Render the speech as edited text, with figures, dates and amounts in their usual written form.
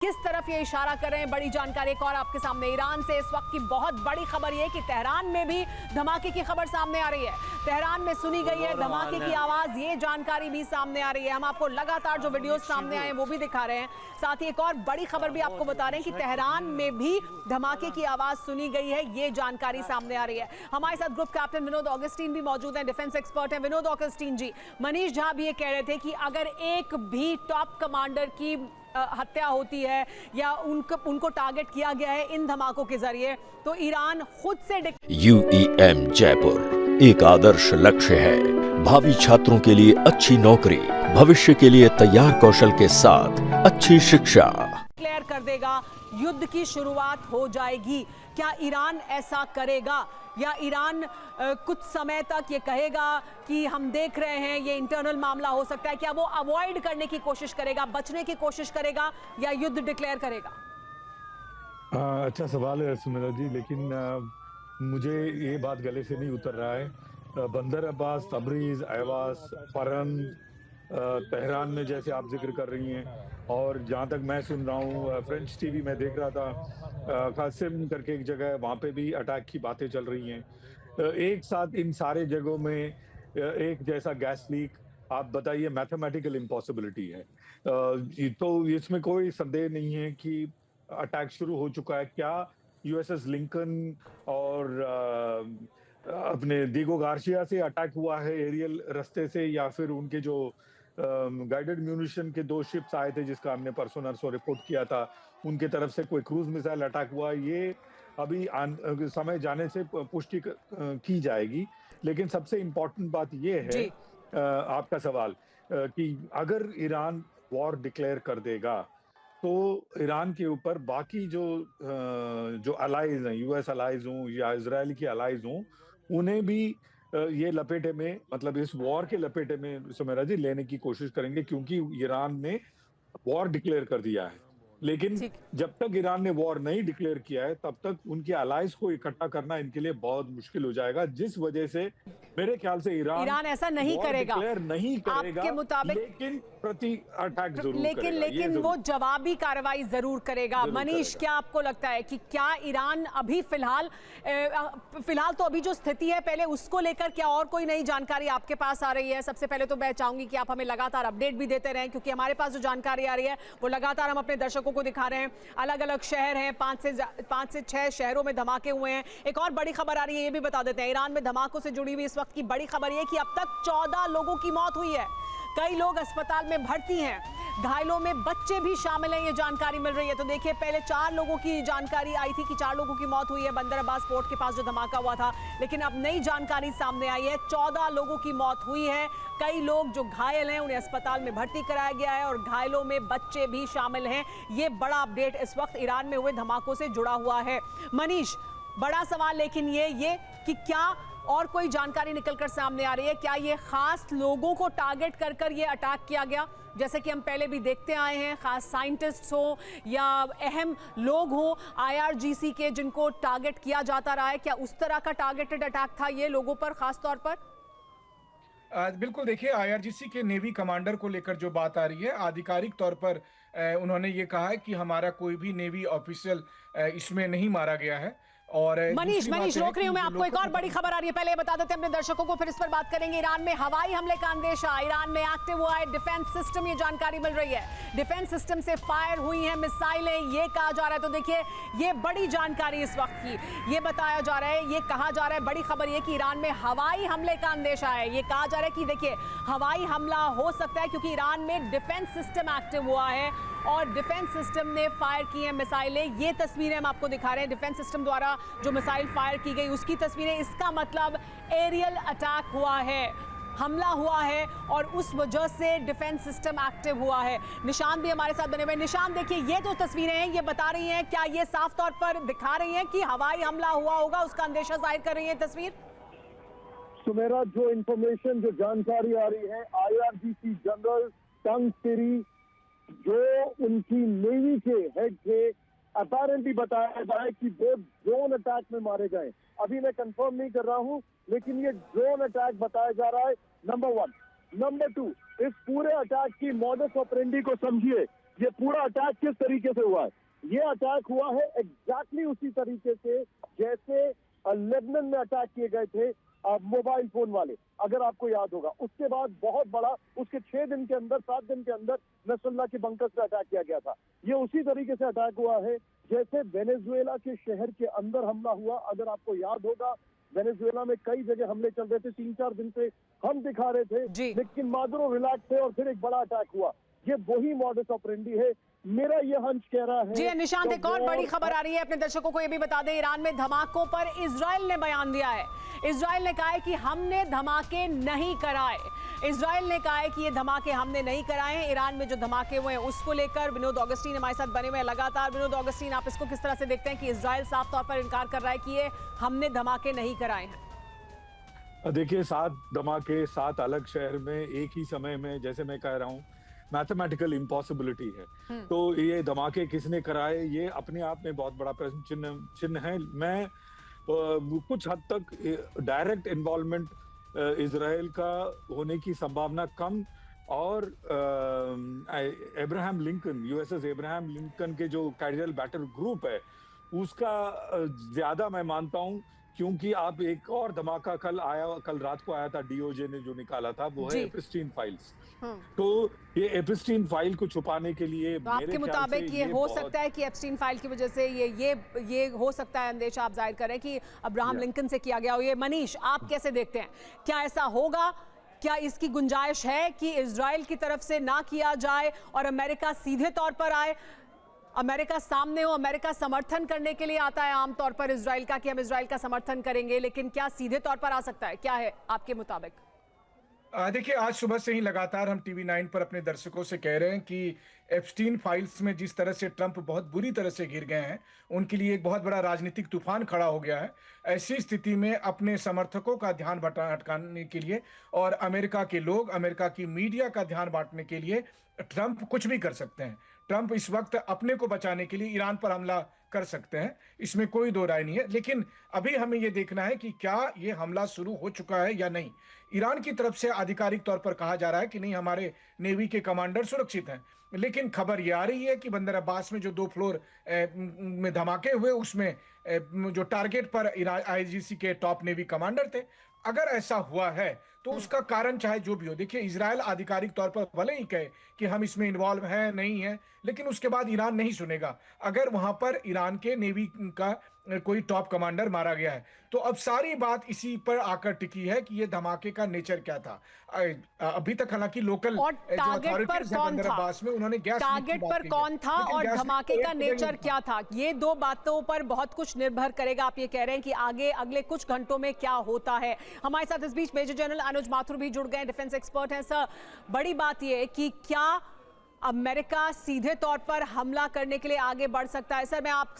किस तरफ ये इशारा कर रहे हैं, बड़ी जानकारी एक और आपके सामने। ईरान से इस वक्त की बहुत बड़ी खबर ये कि तेहरान में भी धमाके की खबर सामने आ रही है। तेहरान में सुनी गई है धमाके की आवाज, ये जानकारी भी सामने आ रही है। हम आपको लगातार जो वीडियोस सामने आए हैं वो भी दिखा रहे हैं। साथ ही एक और बड़ी खबर भी आपको बता रहे हैं कि तेहरान में भी धमाके की आवाज सुनी गई है, ये जानकारी सामने आ रही है। हमारे साथ ग्रुप कैप्टन विनोद ऑगस्टीन भी मौजूद हैं, डिफेंस एक्सपर्ट हैं। विनोद ऑगस्टीन जी, मनीष झा भी ये कह रहे थे कि अगर एक भी टॉप कमांडर की हत्या होती है या उनको टारगेट किया गया है इन धमाकों के जरिए, तो ईरान खुद से UEM जयपुर एक आदर्श लक्ष्य है। भावी छात्रों के लिए अच्छी नौकरी, भविष्य के लिए तैयार कौशल के साथ अच्छी शिक्षा डिक्लेयर कर देगा, युद्ध की शुरुआत हो जाएगी। क्या ईरान ऐसा करेगा या ईरान कुछ समय तक ये कहेगा कि हम देख रहे हैं, ये इंटरनल मामला हो सकता है? क्या वो अवॉइड करने की कोशिश करेगा, बचने की कोशिश करेगा या युद्ध डिक्लेयर करेगा? अच्छा सवाल है सुमेधा जी, लेकिन मुझे ये बात गले से नहीं उतर रहा है। बंदर अब्बास, तबरीज, ऐवास, फरन, तेहरान में जैसे आप जिक्र कर रही हैं, और जहाँ तक मैं सुन रहा हूँ फ्रेंच टीवी में देख रहा था, कासिम करके एक जगह है, वहाँ पे भी अटैक की बातें चल रही हैं। एक साथ इन सारे जगहों में एक जैसा गैस लीक, आप बताइए, मैथमेटिकल इम्पॉसिबिलिटी है। तो इसमें कोई संदेह नहीं है कि अटैक शुरू हो चुका है। क्या USS लिंकन और अपने दीगो गार्शिया से अटैक हुआ है एरियल रास्ते से, या फिर उनके जो गाइडेड म्यूनिशन के 2 शिप्स आए थे जिसका हमने परसों नरसों रिपोर्ट किया था, उनके तरफ से कोई क्रूज मिसाइल अटैक हुआ, ये अभी समय जाने से पुष्टि की जाएगी। लेकिन सबसे इम्पोर्टेंट बात ये है आपका सवाल कि अगर ईरान वॉर डिक्लेयर कर देगा तो ईरान के ऊपर बाकी जो अलाइज हैं, US अलाइज हों या इजराइल की अलाइज हों, उन्हें भी ये लपेटे में, मतलब इस वॉर के लपेटे में सुमेरा जी लेने की कोशिश करेंगे, क्योंकि ईरान ने वॉर डिक्लेयर कर दिया है। लेकिन जब तक ईरान ने वॉर नहीं डिक्लेयर किया है तब तक उनके अलाइज को इकट्ठा करना इनके लिए बहुत मुश्किल हो जाएगा, जिस वजह से मेरे ख्याल से ईरान ऐसा नहीं करेगा, डिक्लेयर नहीं करेगा आपके मुताबिक, लेकिन प्रति अटैक जरूर करेगा। लेकिन वो जवाबी कार्रवाई जरूर करेगा। मनीष, क्या आपको लगता है कि क्या ईरान अभी फिलहाल तो अभी जो स्थिति है पहले उसको लेकर क्या और कोई नई जानकारी आपके पास आ रही है? सबसे पहले तो मैं चाहूंगी कि आप हमें लगातार अपडेट भी देते रहें, क्योंकि हमारे पास जो जानकारी आ रही है वो लगातार हम अपने दर्शकों को दिखा रहे हैं। अलग अलग शहर हैं, 5 से 6 शहरों में धमाके हुए हैं। एक और बड़ी खबर आ रही है, ये भी बता देते हैं। ईरान में धमाकों से जुड़ी हुई इस वक्त की बड़ी खबर ये कि अब तक 14 लोगों की मौत हुई है। कई लोग अस्पताल में भर्ती हैं, घायलों में बच्चे भी शामिल हैं, ये जानकारी मिल रही है। तो देखिए, पहले 4 लोगों की जानकारी आई थी कि 4 लोगों की मौत हुई है बंदर अब्बास पोर्ट के पास जो धमाका हुआ था, लेकिन अब नई जानकारी सामने आई है, 14 लोगों की मौत हुई है। कई लोग जो घायल हैं उन्हें अस्पताल में भर्ती कराया गया है और घायलों में बच्चे भी शामिल हैं। ये बड़ा अपडेट इस वक्त ईरान में हुए धमाकों से जुड़ा हुआ है। मनीष, बड़ा सवाल लेकिन ये कि क्या और कोई जानकारी निकलकर सामने आ रही है? क्या ये खास लोगों को टारगेट कर ये अटैक किया गया, जैसे कि हम पहले भी देखते आए हैं, खास साइंटिस्ट हो या अहम लोग हो IRGC के जिनको टारगेट किया जाता रहा है? क्या उस तरह का टारगेटेड अटैक था ये लोगों पर खास तौर पर? बिल्कुल, देखिए, IRGC के नेवी कमांडर को लेकर जो बात आ रही है, आधिकारिक तौर पर उन्होंने ये कहा है कि हमारा कोई भी नेवी ऑफिशियल इसमें नहीं मारा गया है। और मनीष रोक रही हूं मैं आपको, एक और बड़ी खबर आ रही है, पहले बता देते हैं अपने दर्शकों को, फिर इस पर बात करेंगे। ईरान में हवाई हमले का अंदेशा, ईरान में एक्टिव हुआ है डिफेंस सिस्टम, ये जानकारी मिल रही है। डिफेंस सिस्टम से फायर हुई हैं मिसाइलें, ये कहा जा रहा है। तो देखिए, ये बड़ी जानकारी इस वक्त की, ये बताया जा रहा है, ये कहा जा रहा है, बड़ी खबर ये कि ईरान में हवाई हमले का अंदेशा है। ये कहा जा रहा है कि देखिए, हवाई हमला हो सकता है क्योंकि ईरान में डिफेंस सिस्टम एक्टिव हुआ है और डिफेंस सिस्टम ने फायर की हैं मिसाइलें। ये तस्वीरें हम आपको दिखा रहे हैं, डिफेंस सिस्टम द्वारा जो मिसाइल फायर की गई उसकी तस्वीरें। इसका मतलब एरियल अटैक हुआ है, हमला हुआ है और उस वजह से डिफेंस सिस्टम एक्टिव हुआ है। निशान भी हमारे साथ बने हुए। निशान, देखिए, ये जो तस्वीरें हैं ये बता रही हैं, क्या ये साफ तौर पर दिखा रही हैं कि हवाई हमला हुआ होगा, उसका अंदेशा जाहिर कर रही है तस्वीर? सुमेरा, जो इंफॉर्मेशन, जो जानकारी आ रही है, IRGC जनरल टंग टिरी जो उनकी नेवी के हेड थे, अपेरेंटली बताया जा रहा है कि वो ड्रोन अटैक में मारे गए। अभी मैं कंफर्म नहीं कर रहा हूं, लेकिन ये ड्रोन अटैक बताया जा रहा है, नंबर 1। नंबर 2, इस पूरे अटैक की मॉडस ऑपरेंडी को समझिए। ये पूरा अटैक किस तरीके से हुआ है। ये अटैक हुआ है एग्जैक्टली उसी तरीके से जैसे लेबनान में अटैक किए गए थे मोबाइल फोन वाले, अगर आपको याद होगा। उसके बाद बहुत बड़ा, उसके 6 दिन के अंदर, 7 दिन के अंदर नसरुल्लाह के बंकर से अटैक किया गया था। ये उसी तरीके से अटैक हुआ है जैसे वेनेजुएला के शहर के अंदर हमला हुआ। अगर आपको याद होगा, वेनेजुएला में कई जगह हमले चल रहे थे, 3-4 दिन से हम दिखा रहे थे, लेकिन मादुरो रिलैक्स थे और फिर एक बड़ा अटैक हुआ। ये वही मॉडस ऑपरेंडी है। मेरा ये हंच कह रहा है। जी निशांत, एक और बड़ी खबर आ रही है, अपने दर्शकों को ये भी बता दें, ईरान में धमाकों पर इजराइल ने बयान दिया है। इजराइल ने कहा है कि हमने धमाके नहीं कराए। इजराइल ने कहा है कि ये धमाके हमने नहीं कराए हैं। ईरान में जो धमाके हुए हैं उसको लेकर विनोद ऑगस्टीन हमारे साथ बने हुए हैं लगातार। विनोद ऑगस्टीन, आप इसको किस तरह से देखते हैं कि इजराइल साफ तौर पर इनकार कर रहा है कि ये हमने धमाके नहीं कराए हैं? देखिए, 7 धमाके 7 अलग शहर में एक ही समय में, जैसे मैं कह रहा हूँ, मैथमेटिकल इम्पॉसिबिलिटी है। तो ये धमाके किसने कराए, ये अपने आप में बहुत बड़ा प्रश्न चिन्ह है। मैं कुछ हद तक डायरेक्ट इन्वॉल्वमेंट इजराइल का होने की संभावना कम, और Abraham Lincoln, USS Abraham Lincoln के जो कैजुअल बैटल ग्रुप है उसका ज्यादा मैं मानता हूं, क्योंकि आप एक और धमाका कल रात को आया था, डीओजे ने जो निकाला था, वो है एपिस्टीन फाइल्स। तो ये एपिस्टीन फाइल को छुपाने के लिए तो आपके मुताबिक ये हो सकता है कि एप्स्टीन फाइल की वजह से ये हो सकता है अंदेशा आप जाहिर करें कि अब्राहम लिंकन से किया गया हो ये। मनीष, आप कैसे देखते हैं, क्या ऐसा होगा? क्या इसकी गुंजाइश है कि इजराइल की तरफ से ना किया जाए और अमेरिका सीधे तौर पर आए, अमेरिका सामने हो, अमेरिका समर्थन करने के लिए आता है आमतौर पर इजराइल का कि हम इजराइल का समर्थन करेंगे, लेकिन क्या सीधे तौर पर आ सकता है? क्या है आपके मुताबिक? देखिए, आज सुबह से ही लगातार हम टीवी 9 पर अपने दर्शकों से कह रहे हैं कि एप्स्टीन फाइल्स में जिस तरह से ट्रंप बहुत बुरी तरह से गिर गए हैं, उनके लिए एक बहुत बड़ा राजनीतिक तूफान खड़ा हो गया है। ऐसी स्थिति में अपने समर्थकों का ध्यान भटकाने के लिए और अमेरिका के लोग, अमेरिका की मीडिया का ध्यान बांटने के लिए ट्रंप कुछ भी कर सकते हैं। ट्रंप इस वक्त अपने को बचाने के लिए ईरान पर हमला कर सकते हैं, इसमें कोई दो राय नहीं है। लेकिन अभी हमें यह देखना है कि क्या ये हमला शुरू हो चुका है या नहीं। ईरान की तरफ से आधिकारिक तौर पर कहा जा रहा है कि नहीं, हमारे नेवी के कमांडर सुरक्षित हैं, लेकिन खबर ये आ रही है कि बंदर अब्बास में जो 2 फ्लोर में धमाके हुए, उसमें जो टारगेट पर आईजीसी के टॉप नेवी कमांडर थे। अगर ऐसा हुआ है तो उसका कारण चाहे जो भी हो, देखिए, इजराइल आधिकारिक तौर पर भले ही कहे कि हम इसमें इन्वॉल्व हैं, नहीं है, लेकिन उसके बाद ईरान नहीं सुनेगा अगर वहां पर ईरान के नेवी का कोई टॉप कमांडर मारा गया है। तो अब सारी बात इसी पर आकर टिकी है कि ये धमाके का नेचर क्या था। अभी तक हालांकि लोकल और टारगेट पर कौन था, में उन्होंने गैस टारगेट पर कौन था और धमाके का नेचर क्या था, ये 2 बातों पर बहुत कुछ निर्भर करेगा। आप ये कह रहे हैं कि आगे अगले कुछ घंटों में क्या होता है। हमारे साथ इस बीच मेजर जनरल अनुज माथुर भी जुड़ गए, डिफेंस एक्सपर्ट हैं। सर, बड़ी बात यह है कि क्या अमेरिका सीधे तौर पर हमला करने के लिए आगे बढ़ सकता है? सर, मैं आप